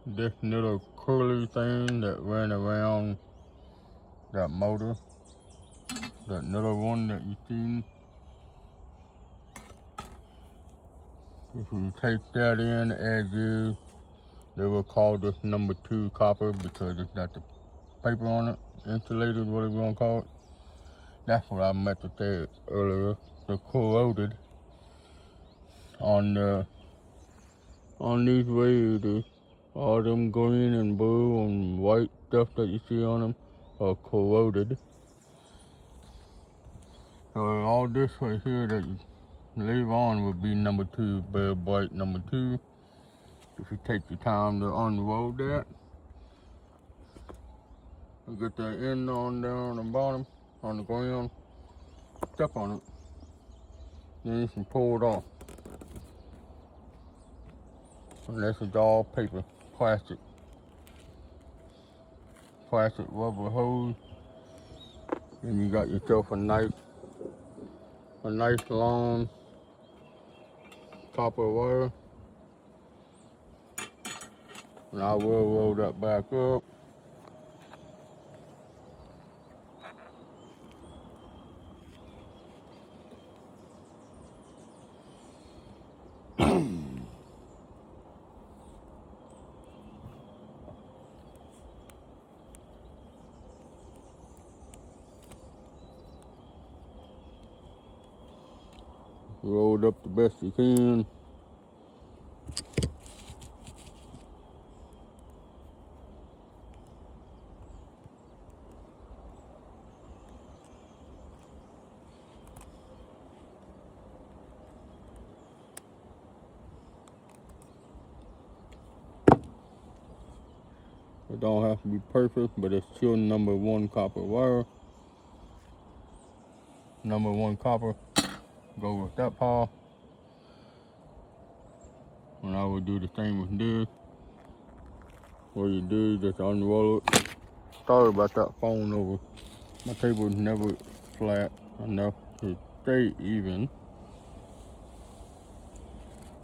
this little curly thing that ran around that motor, that little one that you seen. If you take that in as is, they will call this number 2 copper because it's got the paper on it, insulated, whatever you want to call it. That's what I meant to say earlier. The corroded on these radiators. All them green and blue and white stuff that you see on them are corroded. So all this right here that you leave on would be number 2, bare bright number 2. If you take the time to unroll that, you get that end on down the bottom on the ground, step on it, then you can pull it off. And this is all paper, plastic rubber hose. And you got yourself a nice long copper wire. And I will roll that back up. Roll it up the best you can. It don't have to be perfect, but it's still number 1 copper wire. Number 1 copper, go with that pile. And I will do the same with this. What you do is just unroll it. Sorry about that phone over. My table is never flat enough to stay even.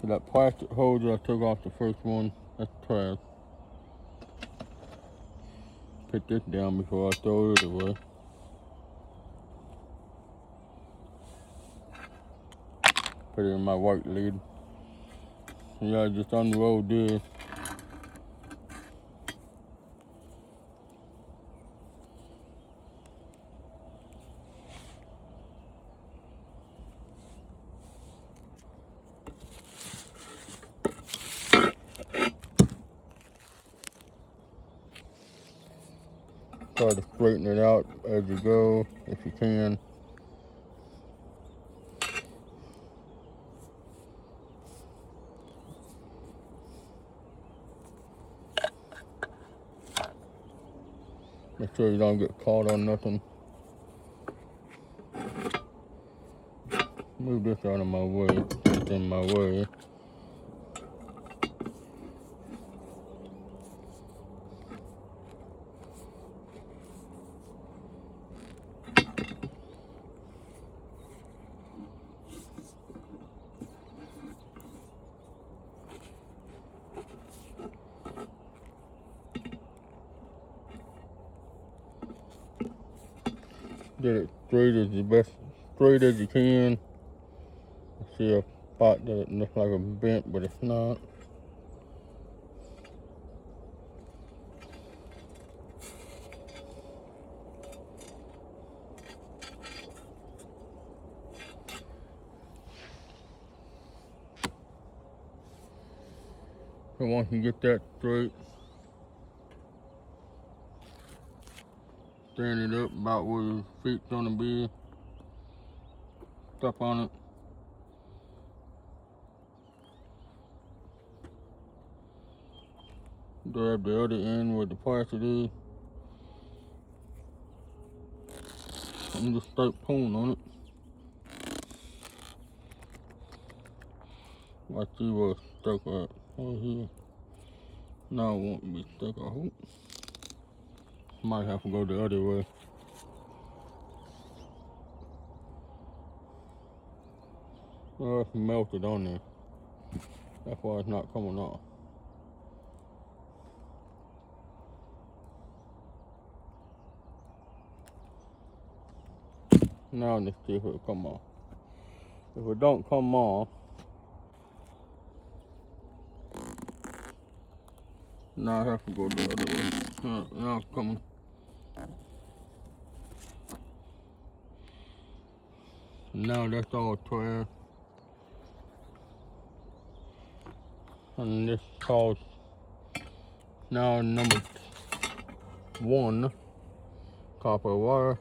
So that plastic holder I took off the first one, that's trash. Put this down before I throw it away. Put it in my white lid. And I just unroll this. Try to straighten it out as you go, if you can. Make sure you don't get caught on nothing. Move this out of my way. It's in my way. Get it straight as you can. I see a spot that looks like a bent, but it's not. So once you get that straight, stand it up about where your feet's gonna be. Step on it. Grab the other end where the plastic is. And just start pulling on it. I see where it's stuck at right here. Now it won't be stuck, I hope. Might have to go the other way. Oh, it's melted on there. That's why it's not coming off. Now let's see if it'll come off. If it don't come off, now I have to go the other way. Now it's coming. Now that's all 12. And this calls now number 1 copper wire,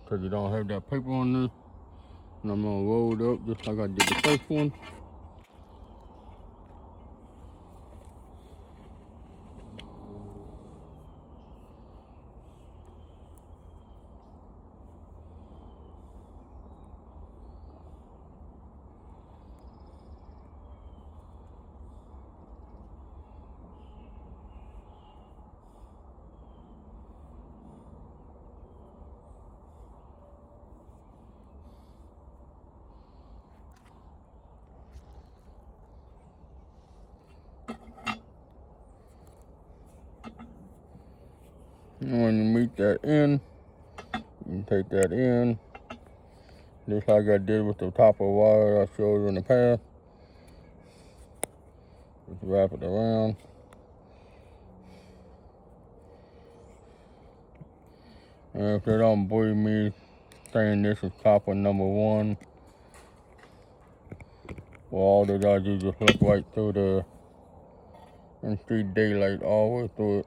because you don't have that paper on this. And I'm gonna roll it up just like I did the first one. And when you meet that end, you take that in, just like I did with the copper wire I showed you in the past. Just wrap it around. And if they don't believe me saying this is copper number 1, well, all they gotta do is just look right through the and see daylight all the way through it.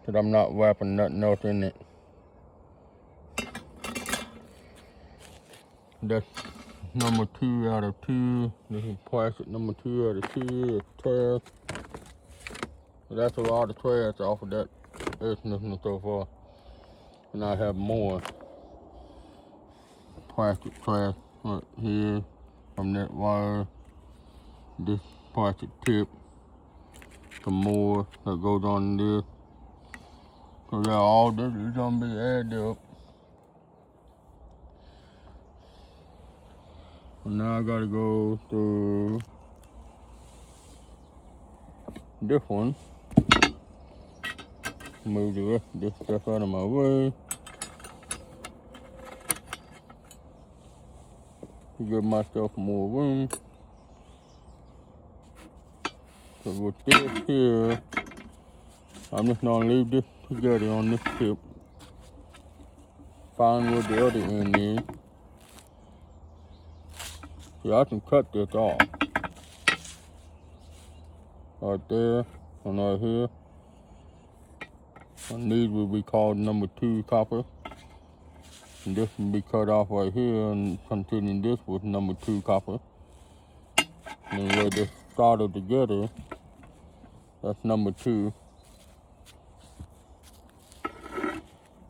Cause I'm not wrapping nothing else in it. That's number 2 out of 2. This is plastic number 2 out of 2. It's 12. So that's a lot of 12 off of that air-conditioner so far. And I have more plastic trash right here from that wire. This plastic tip. Some more that goes on this. So yeah, all this is gonna be added up. And now I gotta go through this one. Move the rest of this stuff out of my way. To give myself more room. So with this here, I'm just gonna leave this together on this tip. Find where the other end is. See, I can cut this off. Right there and right here. And these will be called number 2 copper. And this will be cut off right here and continue this with number 2 copper. And where this started together, that's number 2.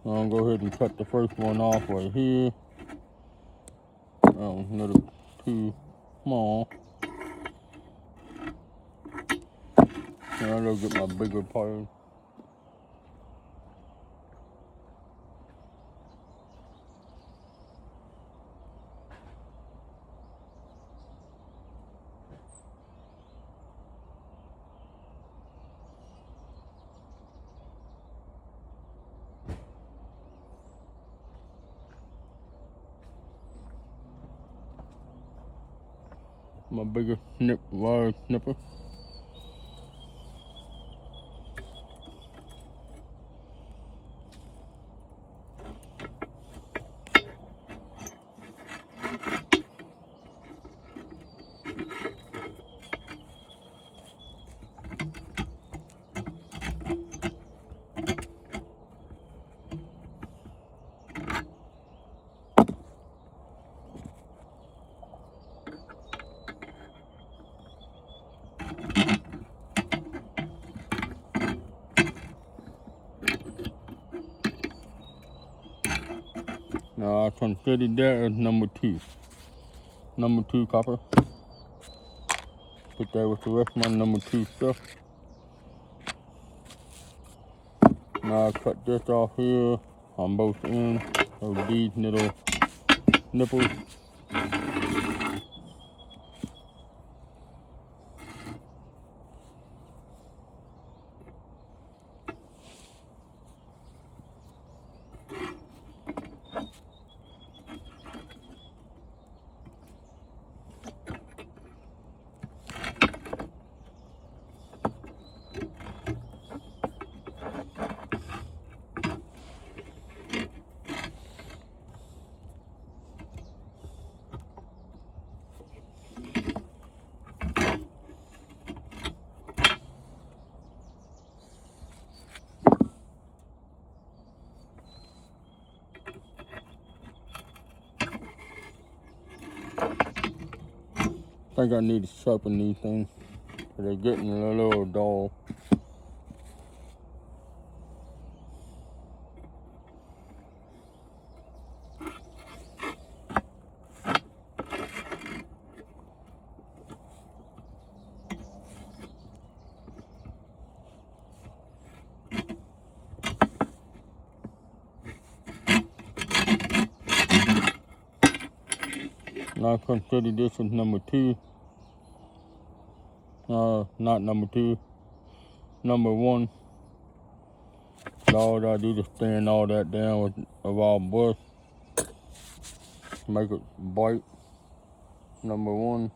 Now I'm gonna go ahead and cut the first one off right here. Oh, a little too small. Now I'll go get my bigger part. My bigger wire snipper. Now I consider that as number 2. Number 2 copper. Put that with the rest of my number 2 stuff. Now I cut this off here on both ends of these little nipples. think I need to sharpen these things. They're getting a little dull. Now consider this as number 2. Not number 2. Number 1. All I do is thin all that down with a raw brush. Make it bright. Number 1.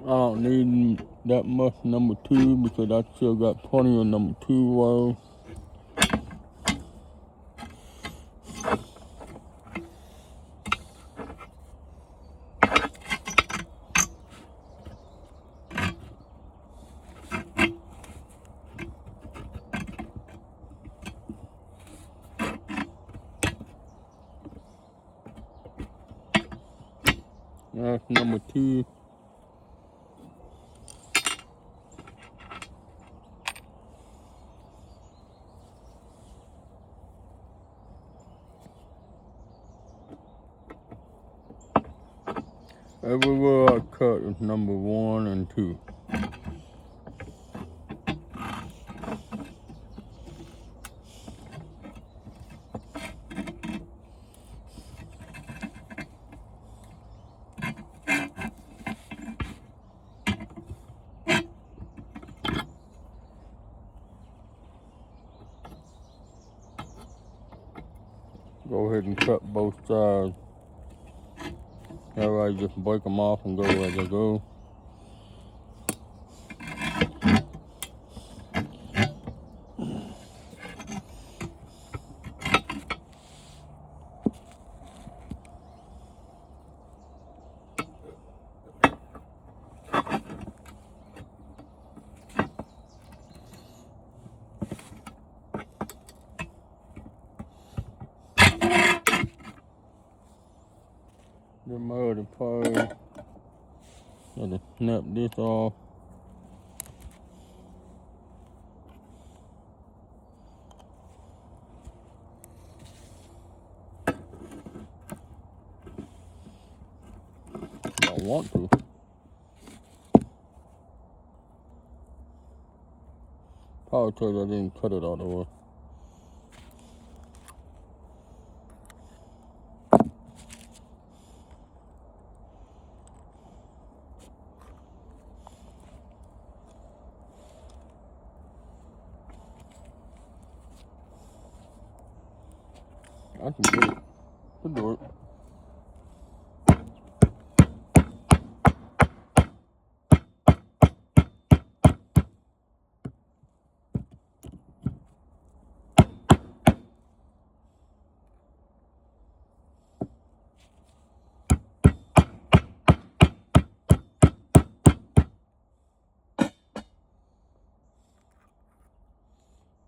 I don't need that much number 2 because I still got plenty of number 2 rows. That's number 2. Everywhere I cut is number 1 and 2. Go ahead and cut both sides. Otherwise, just break them off and go as I go. Get my other part. Gotta snap this off. Don't want to. Probably because I didn't cut it all the way. I can do it. Can do it.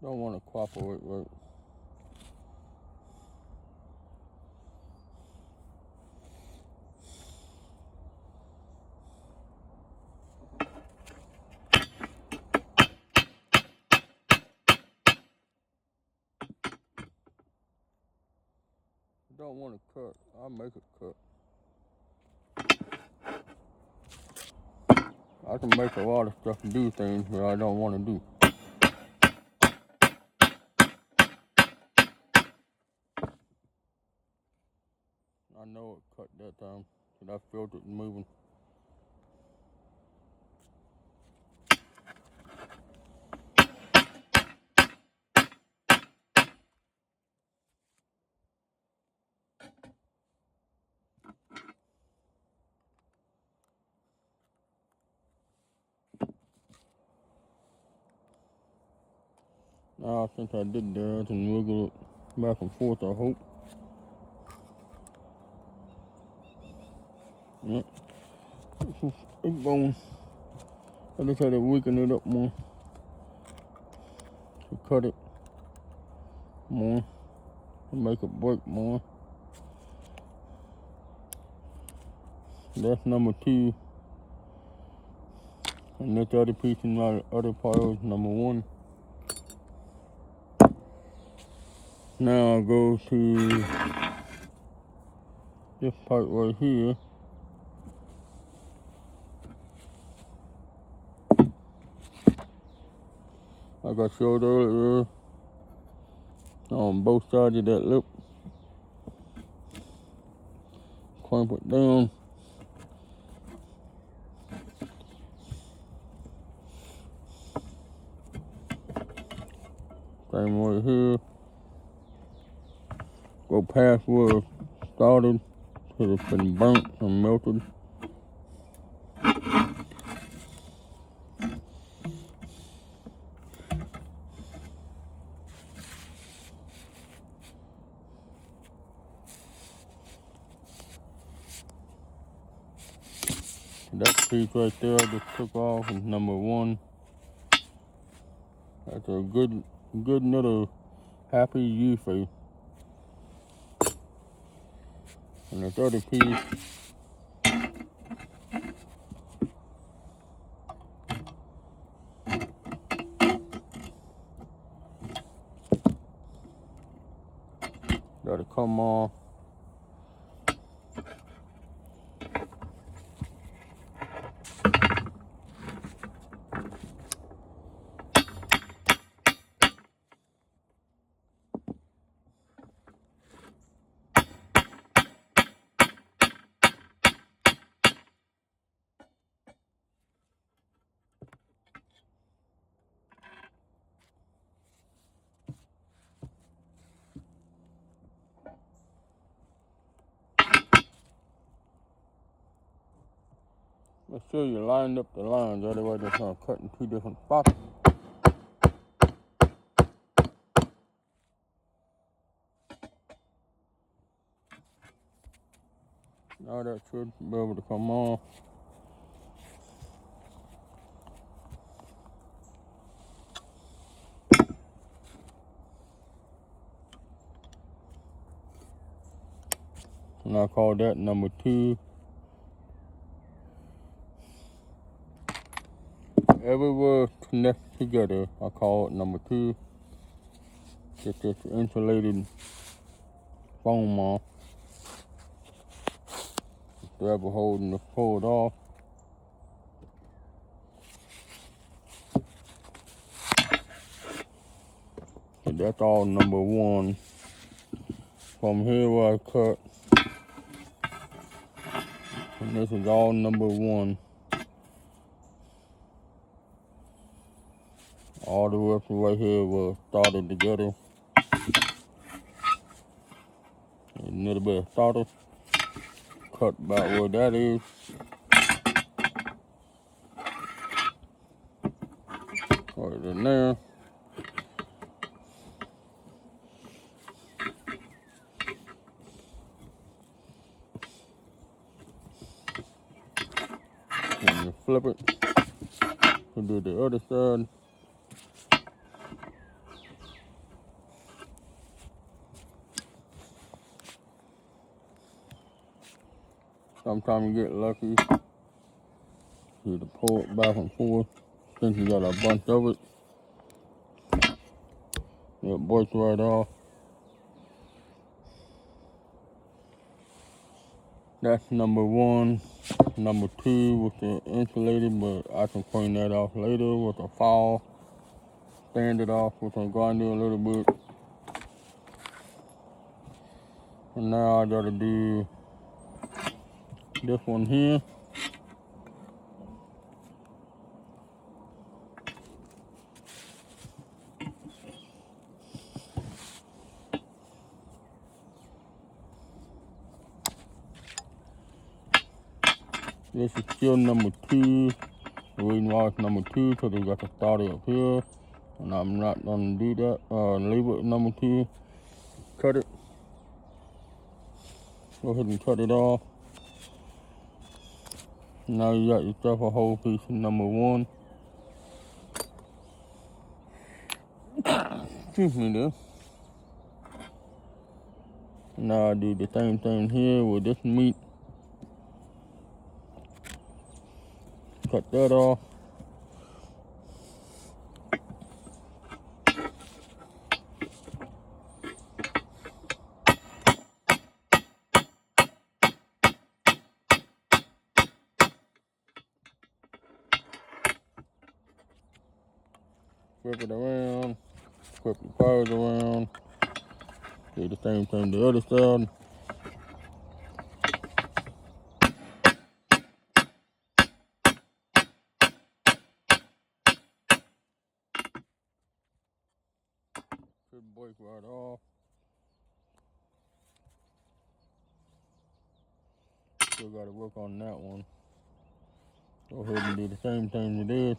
Don't want to cooperate right. Don't want to cut. I'll make it cut. I can make a lot of stuff and do things that I don't want to do. I know it cut that time, but I felt it moving. Now, since I did that, I can wiggle it back and forth, I hope. Yep. It's going. I just had to weaken it up more. to cut it more, to make it break more. That's number 2. And this other piece in my other pile is number 1. Now I'll go to this part right here. Like I showed earlier, on both sides of that lip. Clamp it down. Same way here. Go past where it started till it's been burnt and melted. That piece right there I just took off is number 1. That's a good little happy U face. And this other piece, that'll come off. Make sure you lined up the lines, otherwise it's gonna cut in 2 different spots. Now that should be able to come off. And I call that number 2. Everywhere connected together, I call it number 2. Get this insulated foam off. Grab a hold and pull it off. And that's all number 1. From here where I cut, and this is all number 1. All the way from right here were started together. A little bit of solder. Cut about where that is. Put it in there. And you flip it. You do the other side. Sometimes you get lucky. You to pull it back and forth. Since you got a bunch of it, it breaks right off. That's number 1. Number 2 with the insulated, but I can clean that off later with a file. Sand it off with a grinder a little bit. And now I gotta do this one here. This is still number 2. The reason why it's number 2 because we got the starter up here. And I'm not gonna do that. Leave it at number 2. Cut it. Go ahead and cut it off. Now you got yourself a whole piece of number 1. Excuse me there. Now I do the same thing here with this meat. Cut that off. Flip it around. Flip the fires around. Do the same thing the other side. Should break right off. Still gotta work on that one. Go ahead and do the same thing with this.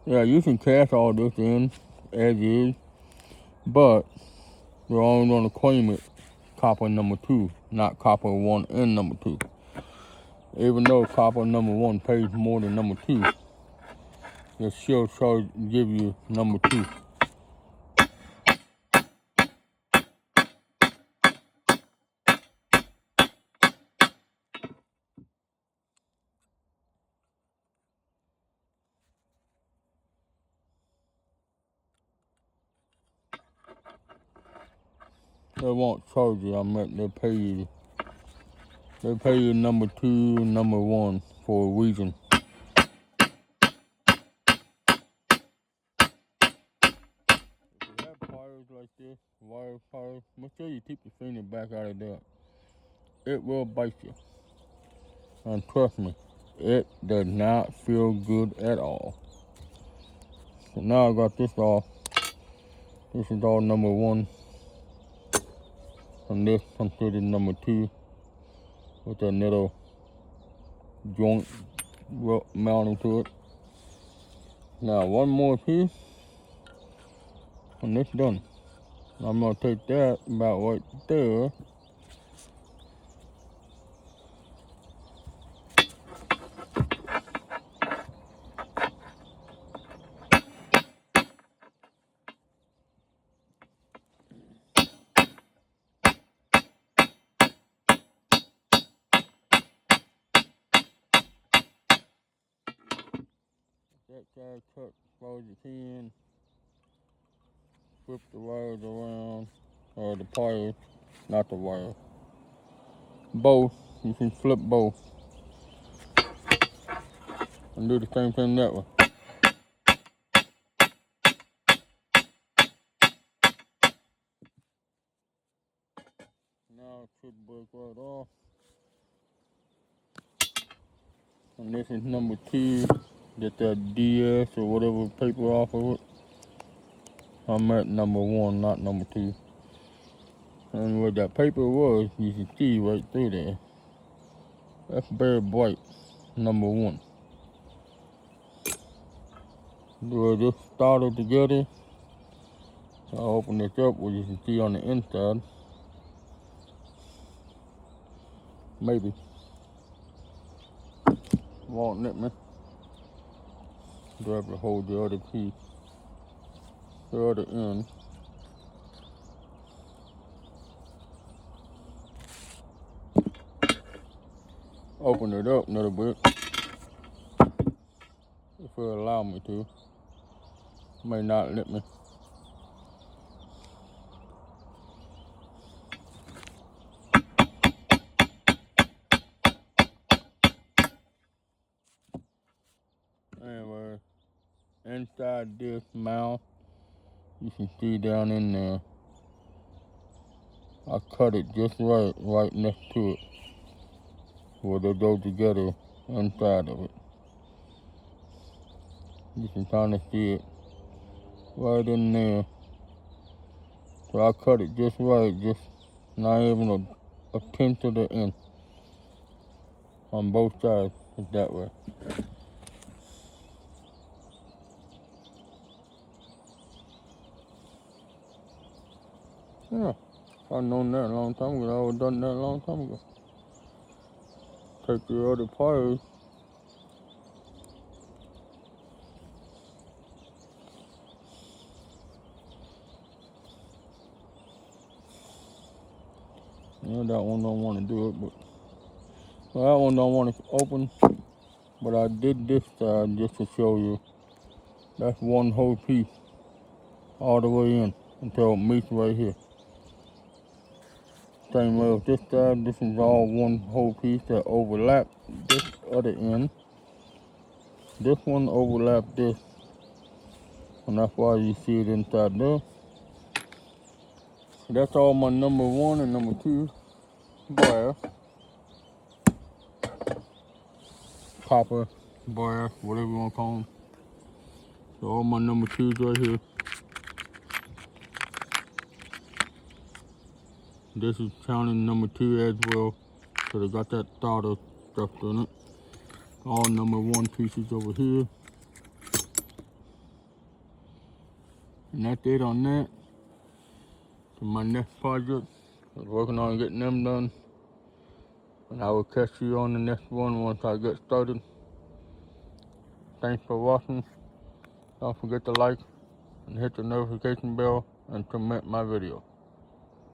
Yeah, you can cast all this in as is, but we're only gonna claim it copper number 2, not copper 1 and number 2. Even though copper number 1 pays more than number 2, it still give you number 2. They won't charge you. I meant they pay you. They pay you number 2, number 1 for a reason. If you have pliers like this, wire pliers, make sure you keep your finger back out of there. It will bite you. And trust me, it does not feel good at all. So now I got this off. This is all number 1. And this considered number 2 with that little joint mounting to it. Now one more piece and it's done. I'm gonna take that about right there. That side cut as far as you can. Flip the wires around, or the pliers, not the wire. Both, you can flip both. And do the same thing that way. Now it should break right off. And this is number 2. Get that DS or whatever paper off of it. I'm at number 1, not number 2. And where that paper was, you can see right through there. That's very bright, number 1. We'll just start it together. I'll open this up where you can see on the inside. Maybe. Won't let me. Grab to hold the other piece. The other end. Open it up a little bit. If it'll allow me to. May not let me. Anyway, inside this mouth, you can see down in there, I cut it just right next to it, where they go together inside of it. You can kind of see it right in there. So I cut it just right, just not even a tenth of the inch on both sides, it's that way. Yeah, I've known that a long time ago. I would have done that a long time ago. take the other part. Yeah, that one don't want to do it, but well, that one don't want to open. But I did this side just to show you. That's one whole piece all the way in until it meets right here. Same way with this side, this is all one whole piece that overlaps this other end. This one overlaps this, and that's why you see it inside there. That's all my number 1 and number 2 brass, copper, brass, whatever you want to call them. So all my number 2s right here. This is counting number 2 as well, so they got that starter stuff in it. All number 1 pieces over here. And that's it on that. For my next project, I was working on getting them done. And I will catch you on the next one once I get started. Thanks for watching. Don't forget to like and hit the notification bell and comment my video.